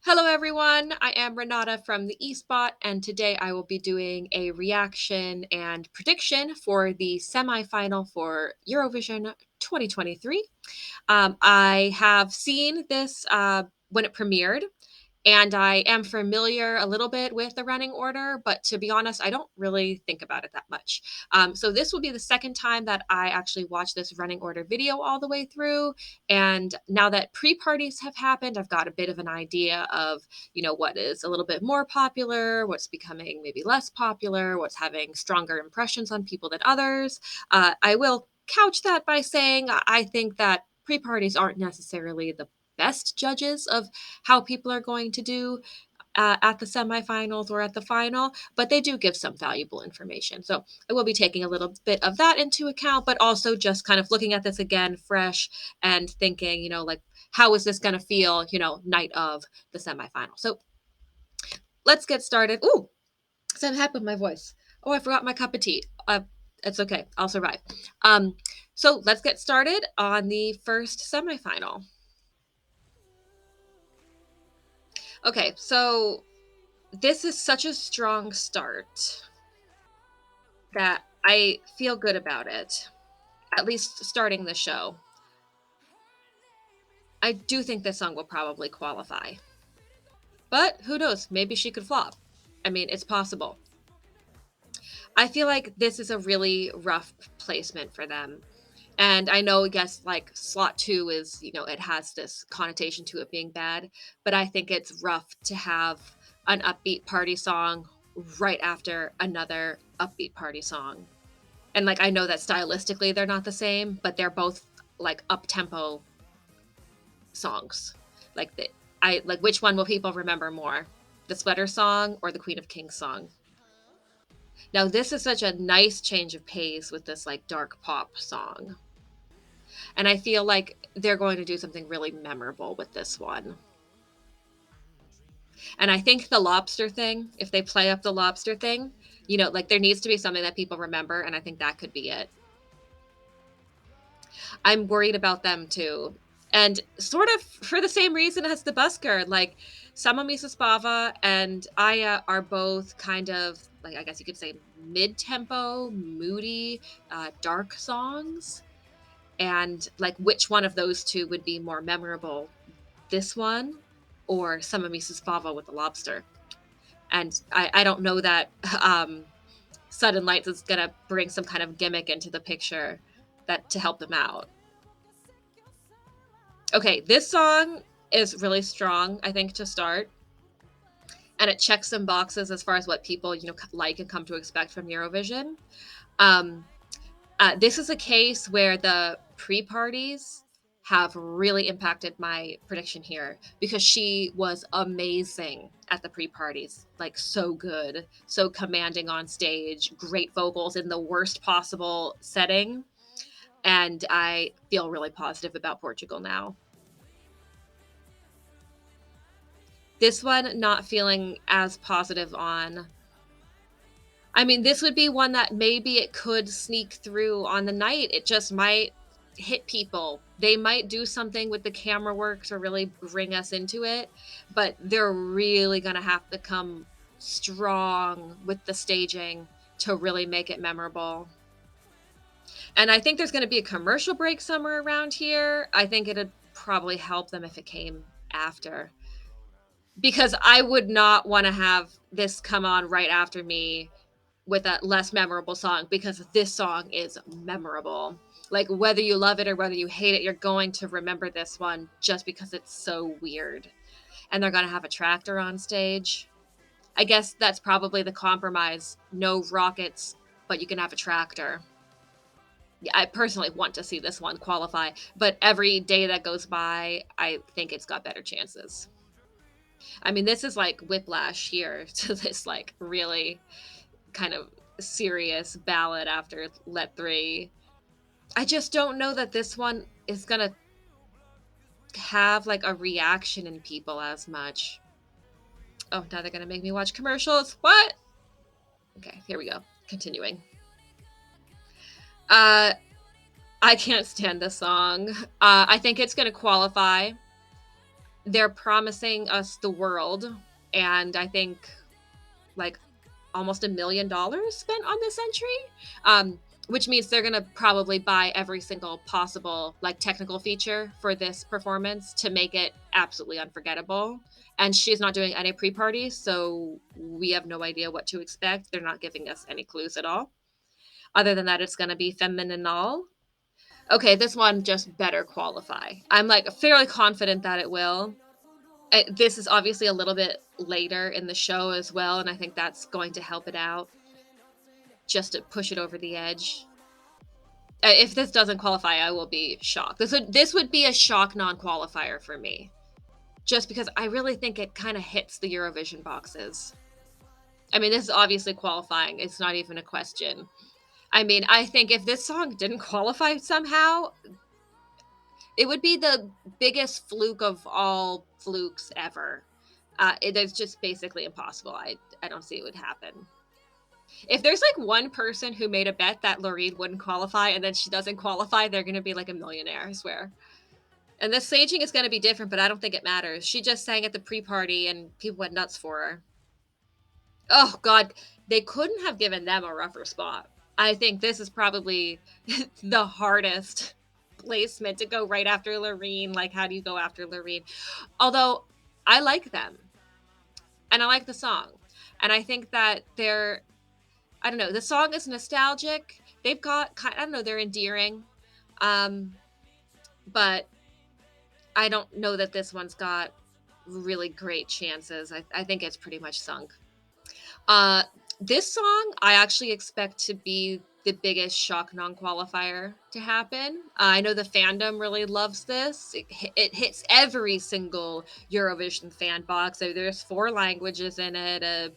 Hello, everyone. I am Renata from the eSpot, and today I will be doing a reaction and prediction for the semifinal for Eurovision 2023. I have seen this when it premiered, and I am familiar a little bit with the running order, but to be honest, I don't really think about it that much. So this will be the second time that I actually watched this running order video all the way through. And now that pre-parties have happened, I've got a bit of an idea of, what is a little bit more popular, what's becoming maybe less popular, what's having stronger impressions on people than others. I will couch that by saying I think that pre-parties aren't necessarily the best judges of how people are going to do at the semifinals or at the final, but they do give some valuable information. So I will be taking a little bit of that into account, but also just kind of looking at this again fresh and thinking, like, how is this going to feel, night of the semifinal? So let's get started. Ooh, something happened with my voice. Oh, I forgot my cup of tea. It's okay. I'll survive. Um, so let's get started on the first semifinal. Okay, so this is such a strong start that I feel good about it, at least starting the show. I do think this song will probably qualify. But who knows? Maybe she could flop. I mean, it's possible. I feel like this is a really rough placement for them. And I know, yes, like slot two is, it has this connotation to it being bad, but I think it's rough to have an upbeat party song right after another upbeat party song. And like I know that stylistically they're not the same, but they're both like up tempo songs. Like I like which one will people remember more? The sweater song or the Queen of Kings song? Now this is such a nice change of pace with this like dark pop song. And I feel like they're going to do something really memorable with this one. And I think the lobster thing, if they play up the lobster thing, like there needs to be something that people remember, and I think that could be it. I'm worried about them too. And sort of for the same reason as the busker, like Sama Misaspava and Aya are both kind of like, I guess you could say, mid-tempo, moody, dark songs. And like which one of those two would be more memorable? This one or Sama Misaspava with the lobster? And I don't know that Sudden Lights is gonna bring some kind of gimmick into the picture that to help them out. Okay, this song is really strong, I think, to start. And it checks some boxes as far as what people, like and come to expect from Eurovision. Um, this is a case where the pre-parties have really impacted my prediction here because she was amazing at the pre-parties, like so good, so commanding on stage, great vocals in the worst possible setting. And I feel really positive about Portugal now. This one, not feeling as positive on. I mean, this would be one that maybe it could sneak through on the night. It just might hit people. They might do something with the camera work to really bring us into it, but they're really going to have to come strong with the staging to really make it memorable. And I think there's going to be a commercial break somewhere around here. I think it'd probably help them if it came after, because I would not want to have this come on right after me with a less memorable song, because this song is memorable. Like whether you love it or whether you hate it, you're going to remember this one just because it's so weird. And they're going to have a tractor on stage. I guess that's probably the compromise. No rockets, but you can have a tractor. Yeah, I personally want to see this one qualify, but every day that goes by, I think it's got better chances. I mean, this is like whiplash here to this like really kind of serious ballad after Let 3. I just don't know that this one is going to have like a reaction in people as much. Oh, now they're going to make me watch commercials. What? Okay, here we go. Continuing. Uh I can't stand this song. I think it's going to qualify. they're promising us the world, and I think like almost $1 million spent on this entry, which means they're gonna probably buy every single possible like technical feature for this performance to make it absolutely unforgettable. And she's not doing any pre-parties, so we have no idea what to expect. They're not giving us any clues at all. Other than that, it's gonna be Femininal. Okay, this one just better qualify. I'm like fairly confident that it will. This is obviously a little bit later in the show as well, and I think that's going to help it out just to push it over the edge. If this doesn't qualify, I will be shocked. This would be a shock non-qualifier for me, just because I really think it kind of hits the Eurovision boxes. I mean, this is obviously qualifying. It's not even a question. I mean, I think if this song didn't qualify somehow, it would be the biggest fluke of all flukes ever. It's just basically impossible. I don't see it would happen. If there's like one person who made a bet that Loreen wouldn't qualify and then she doesn't qualify, they're going to be like a millionaire, I swear. And the staging is going to be different, but I don't think it matters. She just sang at the pre-party and people went nuts for her. Oh God, they couldn't have given them a rougher spot. I think this is probably the hardest placement to go right after Loreen. Like, how do you go after Loreen? Although I like them and I like the song. And I think that I don't know, the song is nostalgic. They've got, I don't know, they're endearing. Um, but I don't know that this one's got really great chances. I think it's pretty much sunk. Uh, this song I actually expect to be the biggest shock non-qualifier to happen. I know the fandom really loves this. It hits every single Eurovision fan box. So there's 4 languages in it,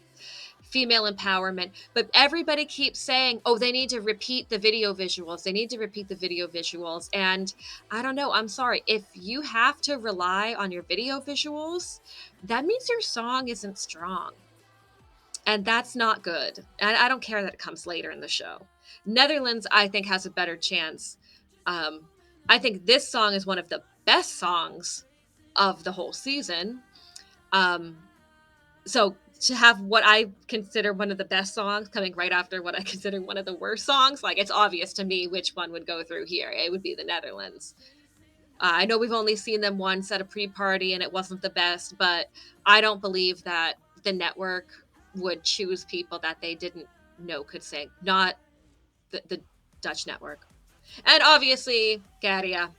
female empowerment, but everybody keeps saying, oh, they need to repeat the video visuals. They need to repeat the video visuals. And I don't know. I'm sorry. If you have to rely on your video visuals, that means your song isn't strong. And that's not good. And I don't care that it comes later in the show. Netherlands, I think, has a better chance. Um, I think this song is one of the best songs of the whole season. Um, so to have what I consider one of the best songs coming right after what I consider one of the worst songs, like it's obvious to me which one would go through here. It would be the Netherlands. I know we've only seen them once at a pre-party and it wasn't the best, but I don't believe that the network would choose people that they didn't know could sing, not the Dutch network. And obviously, Garia.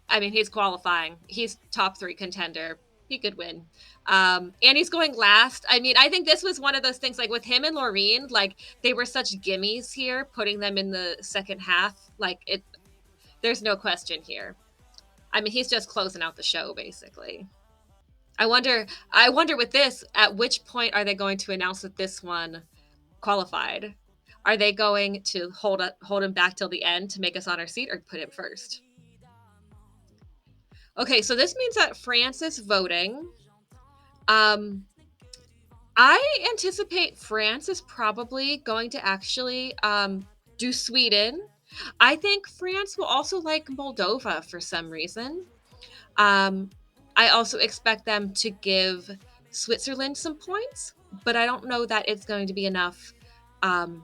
I mean, he's qualifying. He's top 3 contender. He could win. And he's going last. I mean, I think this was one of those things like with him and Loreen, like they were such gimmies here, putting them in the second half. Like there's no question here. I mean, he's just closing out the show basically. I wonder with this, at which point are they going to announce that this one qualified? Are they going to hold him back till the end to make us on our seat or put him first? Okay, so this means that France is voting. I anticipate France is probably going to actually do Sweden. I think France will also like Moldova for some reason. Um, I also expect them to give Switzerland some points, but I don't know that it's going to be enough um,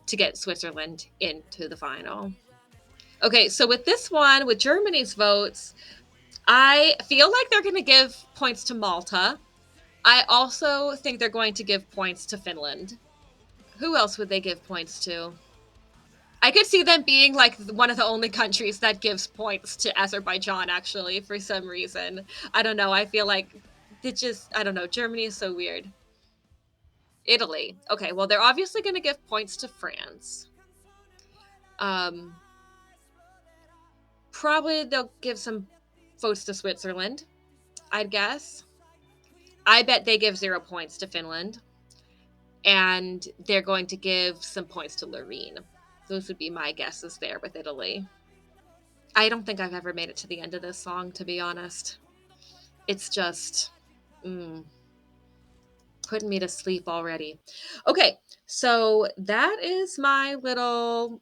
to get Switzerland into the final. Okay, so with this one, with Germany's votes, I feel like they're going to give points to Malta. I also think they're going to give points to Finland. Who else would they give points to? I could see them being like one of the only countries that gives points to Azerbaijan, actually, for some reason. I don't know. I feel like I don't know. Germany is so weird. Italy. Okay, well, they're obviously going to give points to France. Um, Probably they'll give some votes to Switzerland, I'd guess. I bet they give 0 points to Finland. And they're going to give some points to Loreen. Those would be my guesses there with Italy. I don't think I've ever made it to the end of this song, to be honest. It's just putting me to sleep already. Okay, so that is my little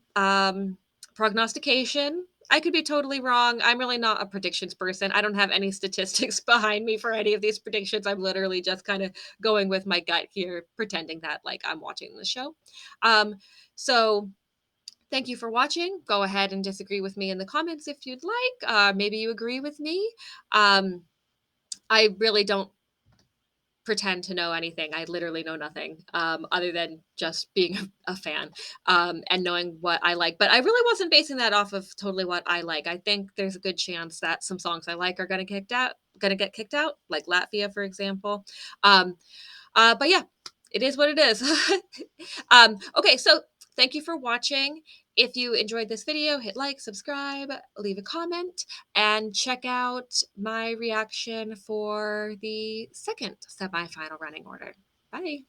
prognostication. I could be totally wrong. I'm really not a predictions person. I don't have any statistics behind me for any of these predictions. I'm literally just kind of going with my gut here, pretending that like I'm watching the show. Um, so thank you for watching. Go ahead and disagree with me in the comments if you'd like. Maybe you agree with me. Um, I really don't pretend to know anything. I literally know nothing other than just being a fan and knowing what I like. But I really wasn't basing that off of totally what I like. I think there's a good chance that some songs I like are going to get kicked out, like Latvia, for example. Um, but yeah, it is what it is. Okay, so thank you for watching. If you enjoyed this video, hit like, subscribe, leave a comment, and check out my reaction for the second semifinal running order. Bye.